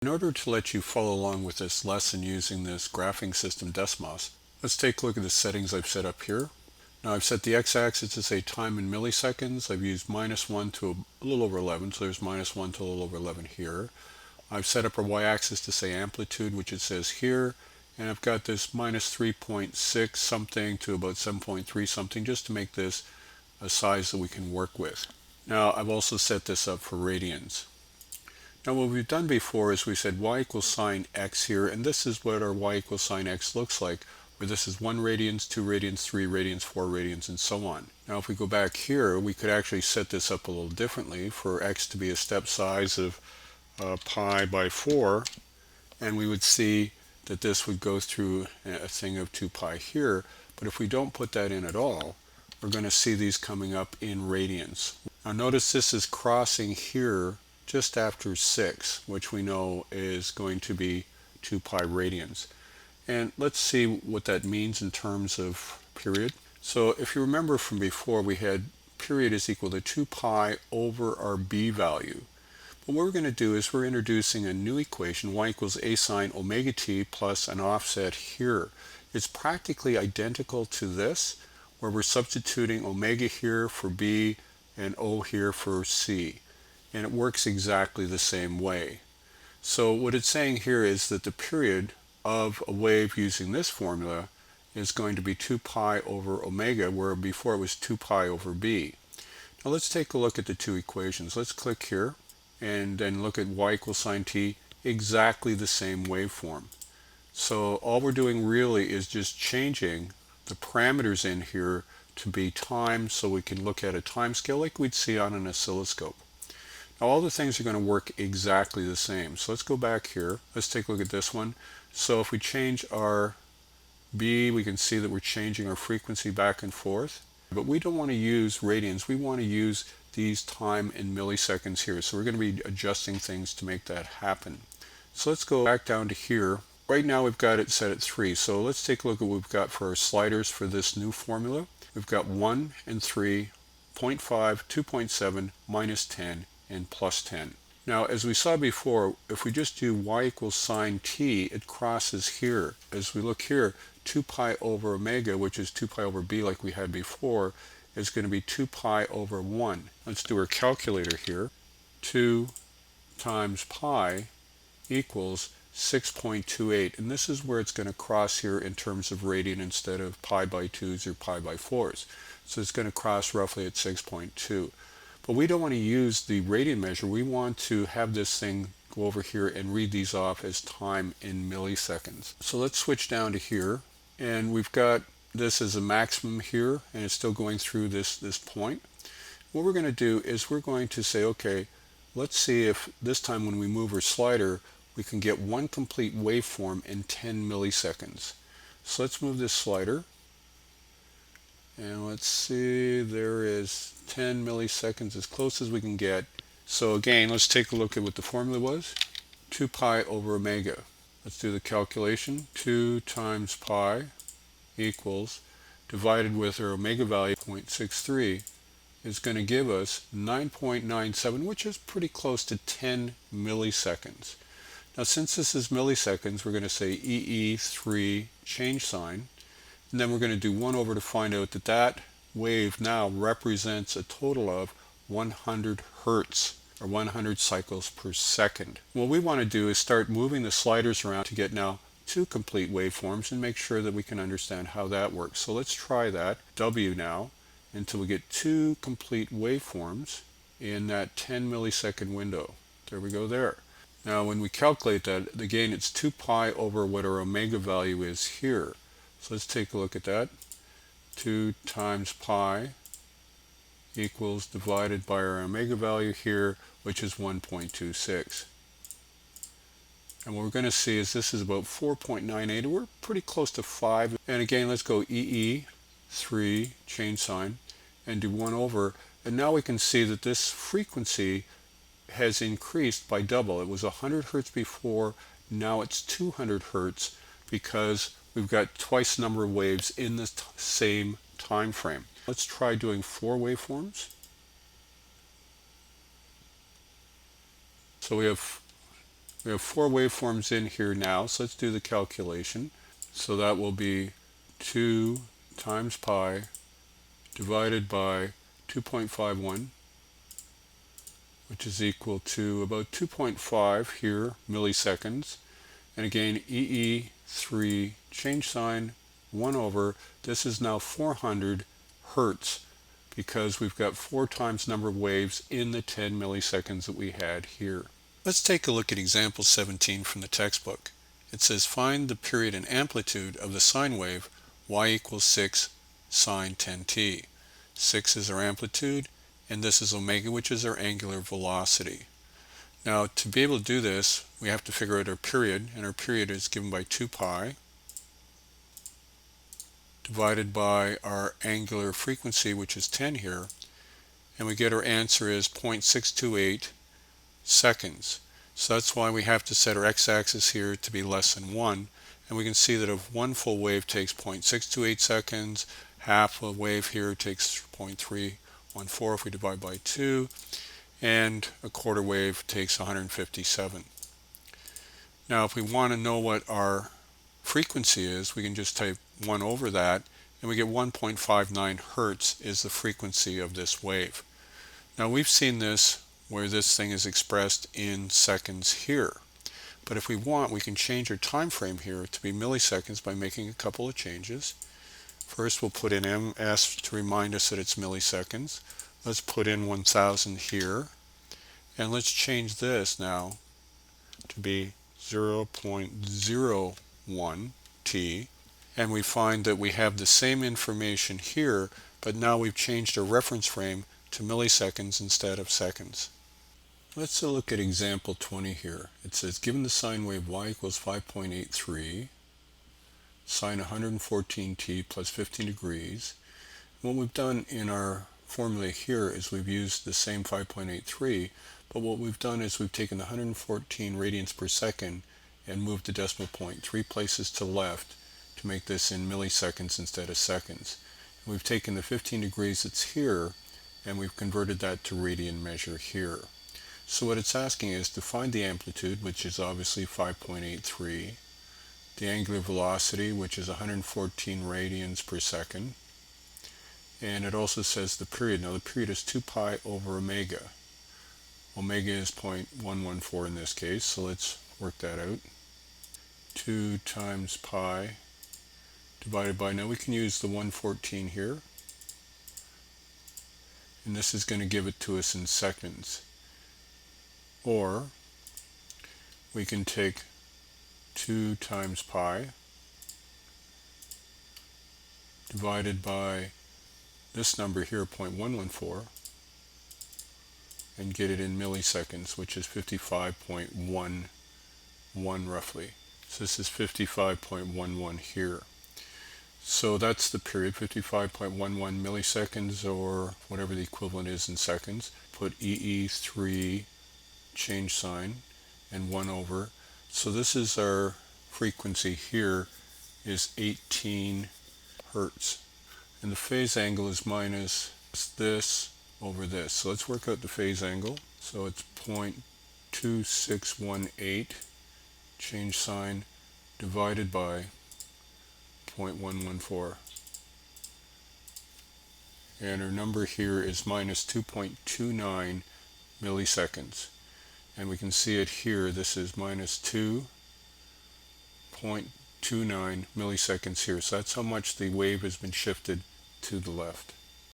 In order to let you follow along with this lesson using this graphing system Desmos, let's take a look at the settings I've set up here. Now I've set the x-axis to say time in milliseconds. I've used -1 to a little over 11, so there's -1 to a little over 11 here. I've set up our y-axis to say amplitude, which it says here, and I've got this -3.6 something to about 7.3 something, just to make this a size that we can work with. Now I've also set this up for radians. Now what we've done before is we said y equals sine x here, and this is what our y equals sine x looks like, where this is 1 radians, 2 radians, 3 radians, 4 radians, and so on. Now if we go back here, we could actually set this up a little differently for x to be a step size of pi by 4, and we would see that this would go through a thing of 2 pi here, but if we don't put that in at all, we're going to see these coming up in radians. Now notice this is crossing here just after 6, which we know is going to be 2 pi radians. And let's see what that means in terms of period. So if you remember from before, we had period is equal to 2 pi over our b value. But what we're going to do is we're introducing a new equation, y equals a sine omega t plus an offset here. It's practically identical to this, where we're substituting omega here for b and o here for c. And it works exactly the same way. So what it's saying here is that the period of a wave using this formula is going to be 2 pi over omega, where before it was 2 pi over b. Now let's take a look at the two equations. Let's click here and then look at y equals sine t, exactly the same waveform. So all we're doing really is just changing the parameters in here to be time, so we can look at a time scale like we'd see on an oscilloscope. Now all the things are going to work exactly the same. So let's go back here. Let's take a look at this one. So if we change our B, we can see that we're changing our frequency back and forth. But we don't want to use radians. We want to use these time in milliseconds here. So we're going to be adjusting things to make that happen. So let's go back down to here. Right now we've got it set at 3. So let's take a look at what we've got for our sliders for this new formula. We've got 1 and 3, 0.5, 2.7, -10, and +10. Now as we saw before, if we just do y equals sine t, it crosses here. As we look here, 2 pi over omega, which is 2 pi over b like we had before, is going to be 2 pi over 1. Let's do our calculator here. 2 times pi equals 6.28, and this is where it's going to cross here in terms of radian instead of pi by 2s or pi by 4s. So it's going to cross roughly at 6.2. But we don't want to use the radian measure. We want to have this thing go over here and read these off as time in milliseconds. So let's switch down to here, and we've got this as a maximum here, and it's still going through this point. What we're going to do is we're going to say, okay, let's see if this time when we move our slider, we can get one complete waveform in 10 milliseconds. So let's move this slider. And let's see, there is 10 milliseconds, as close as we can get. So again, let's take a look at what the formula was. 2 pi over omega. Let's do the calculation. 2 times pi equals, divided with our omega value, 0.63, is going to give us 9.97, which is pretty close to 10 milliseconds. Now since this is milliseconds, we're going to say EE3 change sign. And then we're going to do 1 over to find out that that wave now represents a total of 100 hertz, or 100 cycles per second. What we want to do is start moving the sliders around to get now 2 complete waveforms and make sure that we can understand how that works. So let's try that, W now, until we get 2 complete waveforms in that 10 millisecond window. There we go there. Now when we calculate that, again it's 2 pi over what our omega value is here. So let's take a look at that. 2 times pi equals, divided by our omega value here, which is 1.26. And what we're going to see is this is about 4.98. We're pretty close to 5. And again, let's go EE3, change sign, and do 1 over. And now we can see that this frequency has increased by double. It was 100 hertz before, now it's 200 hertz, because we've got twice the number of waves in the same time frame. Let's try doing 4 waveforms. So we have We have 4 waveforms in here now, so let's do the calculation. So that will be 2 times pi divided by 2.51, which is equal to about 2.5 here milliseconds. And again, EE3 change sign 1 over, this is now 400 hertz because we've got 4 times number of waves in the 10 milliseconds that we had here. Let's take a look at example 17 from the textbook. It says find the period and amplitude of the sine wave y equals 6 sine 10t. 6 is our amplitude and this is omega, which is our angular velocity. Now to be able to do this, we have to figure out our period, and our period is given by 2 pi divided by our angular frequency, which is 10 here, and we get our answer is 0.628 seconds. So that's why we have to set our x-axis here to be less than 1, and we can see that if one full wave takes 0.628 seconds, half a wave here takes 0.314 if we divide by 2, and a quarter wave takes 157. Now if we want to know what our frequency is, we can just type 1 over that, and we get 1.59 hertz is the frequency of this wave. Now we've seen this where this thing is expressed in seconds here. But if we want, we can change our time frame here to be milliseconds by making a couple of changes. First we'll put in ms to remind us that it's milliseconds. Let's put in 1000 here, and let's change this now to be 0.01 t, and we find that we have the same information here, but now we've changed our reference frame to milliseconds instead of seconds. Let's look at example 20 here. It says given the sine wave y equals 5.83 sine 114t plus 15 degrees, what we've done in our formula here is we've used the same 5.83, but what we've done is we've taken the 114 radians per second and moved the decimal point 3 places to the left to make this in milliseconds instead of seconds. And we've taken the 15 degrees that's here and we've converted that to radian measure here. So what it's asking is to find the amplitude, which is obviously 5.83, the angular velocity, which is 114 radians per second, and it also says the period. Now the period is 2 pi over omega. Omega is 0.114 in this case, so let's work that out. 2 times pi divided by, now we can use the 114 here, and this is going to give it to us in seconds. Or we can take 2 times pi divided by this number here, 0.114, and get it in milliseconds, which is 55.11 roughly. So this is 55.11 here. So that's the period, 55.11 milliseconds, or whatever the equivalent is in seconds. Put EE3 change sign and 1 over. So this is our frequency here is 18 hertz. And the phase angle is minus this over this. So let's work out the phase angle. So it's 0.2618 change sign divided by 0.114. And our number here is minus 2.29 milliseconds. And we can see it here, this is minus 2.29 milliseconds here. So that's how much the wave has been shifted to the left.